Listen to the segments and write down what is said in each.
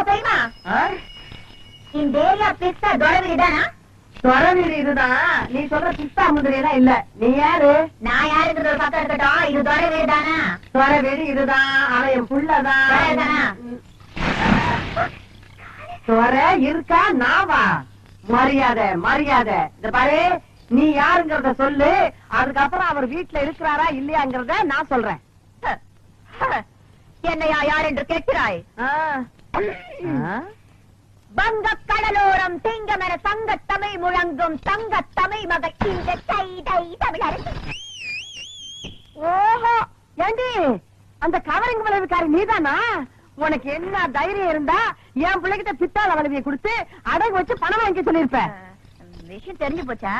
தெரியுமா இந்த ஏரியா பிஸ்தா தொர வீடுதானா? தொர வீடு இதுதான். நீ சொல்ற பிஸ்தா முந்திரியெல்லாம் இல்ல. நீ யாரு? நான் யாருங்கிறது ஒரு பக்கம் இருக்கட்டும். இது தொர வீடு தானா? தொர வீடு இதுதான். அவன் என் புள்ளதான். தொர இருக்கா நாவா? மரியாதை மரியாதை. இந்த பாரு, நீ யாருங்கிறத சொல்லு. அதுக்கப்புறம் அவர் வீட்டுல இருக்கிறாரா இல்லையாங்கிறத நான் சொல்றேன். என்னையா யார் என்று கேட்கிறாய்? வங்க கடலோரம் திங்கமென சங்க தமிழ் முழங்கும் தங்க தமிழ் மகள் இந்த தமிழர். ஓஹோ, ஏண்டி அந்த கவரிங் விளைவுக்காரி நீதானா? உனக்கு என்ன தைரியம் இருந்தா என் பிள்ளைகிட்ட பித்தாள வளவியை கொடுத்து அடகு வச்சு பணம் வாங்கி சொல்லிருப்ப. விஷயம் தெரிஞ்சு போச்சா?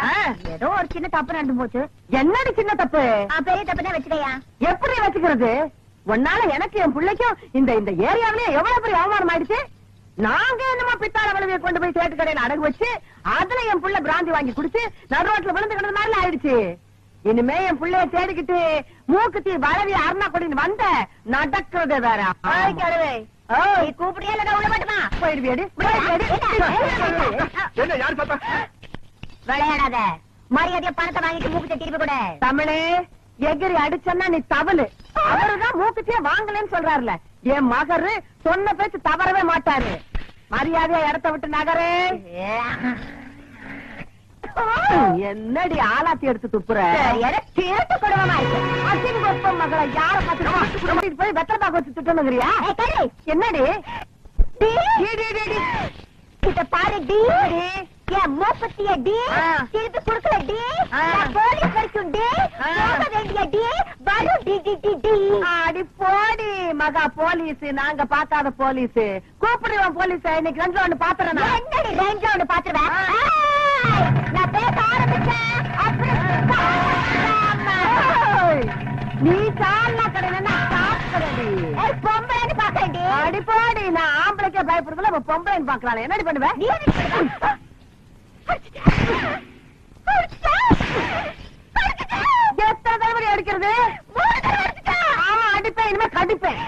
ஏதோ ஒரு சின்ன தப்பு நடந்து போச்சு. என்னடி சின்ன தப்பு? பெரிய தப்பு தான் வச்சுக்கையா. எப்படி வச்சுக்கிறது? உன்னால எனக்கு என் பிள்ளைக்கும் இந்த இந்த ஏரியாவிலேயே எவ்வளவு பெரிய அவமானம் ஆயிடுச்சு. நாங்க என்னமா பித்தாள வளவியை கொண்டு போய் சேட்டு கடையில அடகு வச்சு அதுல என் புள்ள பிராந்தி வாங்கி குடிச்சு நடு ரோட்ல விழுந்து கிடந்த மாதிரி ஆயிடுச்சு. இனிமே என் பிள்ளைய தேடிக்கிட்டு மூக்குத்தி வளவி அருணா கொடின்னு வந்த நடக்கிறது வேற. கூப்பிடியா இல்ல உள்ள மாட்டுமா? போயிடுவியடி. விளையாடாத. மரியாதைய பணத்தை வாங்கிட்டு மூக்குத்தி திருப்பி கூட. தமிழே எகிரி அடிச்சன்னா நீ தவளு. அவருதான் மூக்குத்தியே வாங்கலன்னு சொல்றாருல. என் மகரு சொன்ன பேச்சு தவறவே மாட்டாரு. மரியாதையா இடத்த விட்டு நகரே. என்னடி ஆலாத்தி எடுத்து துப்புற? திருட்டு குடும்பமா இருக்கு. அசிங்கப்ப மகளை யார பார்த்து போய் வெத்தலை பாக்க வச்சு திட்டணுங்கிறியா? என்னடி இத பாரு டி. என் மூப்பத்திய டி திருப்பி குடுக்கல டி. போலீஸ் வரைக்கும் டி. போக வேண்டிய டி. வரு டி டி டி டி. அடி போடி மகா போலீஸ். நாங்க பாக்காத போலீஸ். கூப்பிடுவோம் போலீஸ். இன்னைக்கு 2 ரவுண்ட் பாத்துறேன். என்னடி 2 ரவுண்ட் பாத்துருவேன்? நான் பேச ஆரம்பிச்சேன். நீ சாலா கடையில சாப்பிடுறடி. பொம்பளைன்னு பாக்கண்டி. அடி போடி. நான் ஆம்பளைக்கே பயப்படுறதுல பொம்பளைன்னு பாக்கலாம். என்னடி பண்ணுவேன்? எத்தனை தடவை அடிக்கிறது? அடிப்பேன். இனிமே கடிப்பேன்.